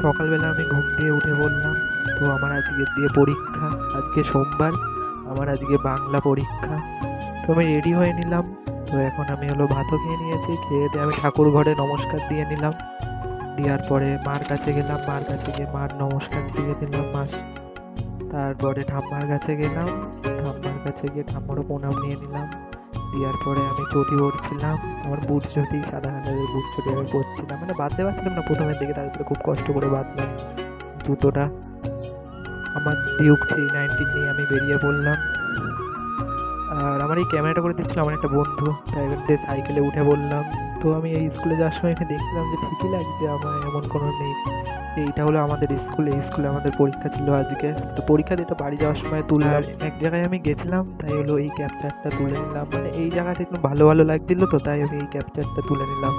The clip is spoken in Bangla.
সকালবেলা আমি ঘুম দিয়ে উঠে বললাম, তো আমার আজকে দিয়ে পরীক্ষা, আজকে সোমবার, আমার আজকে বাংলা পরীক্ষা। তো আমি রেডি হয়ে নিলাম। তো এখন আমি ভাতও খেয়ে নিয়েছি, খেয়ে দিয়ে আমি ঠাকুর ঘরে নমস্কার দিয়ে নিলাম। দেওয়ার পরে মার কাছে গেলাম, মার কাছে গিয়ে মার নমস্কার দিয়ে দিলাম তারপরে ঠাম্মার কাছে গেলাম, ঠাম্মার কাছে গিয়ে ঠাম্মারও প্রণাম নিয়ে নিলাম। দেওয়ার পরে আমি চটি পরছিলাম, আমার বুট চটি, সাদা কালারের বুট চটি আমি পরছিলাম, মানে বাঁধতে পারছিলাম না প্রথমের দিকে, তারপরে খুব কষ্ট করে বাঁধলাম জুতোটা। আমার ডিউক 319 নিয়ে আমি বেরিয়ে পড়লাম। আর আমার এই ক্যামেরাটা করে দিচ্ছিল আমার একটা বন্ধু, তাই এবার দিয়ে সাইকেলে উঠে বললাম। তো আমি এই স্কুলে যাওয়ার সময় এখানে দেখলাম যে ঠিকই লাগছে আমার, এমন কোনো নেই। এইটা হলো আমাদের স্কুল, এই স্কুলে আমাদের পরীক্ষা ছিল আজকে। তো পরীক্ষা দিতে বাড়ি যাওয়ার সময় তুললাম। এক জায়গায় আমি গেছিলাম, তাই এই ক্যাপচারটা তুলে নিলাম, মানে এই জায়গাটা একটু ভালো ভালো লাগছিল, তো তাই আমি এই ক্যাপচারটা তুলে নিলাম।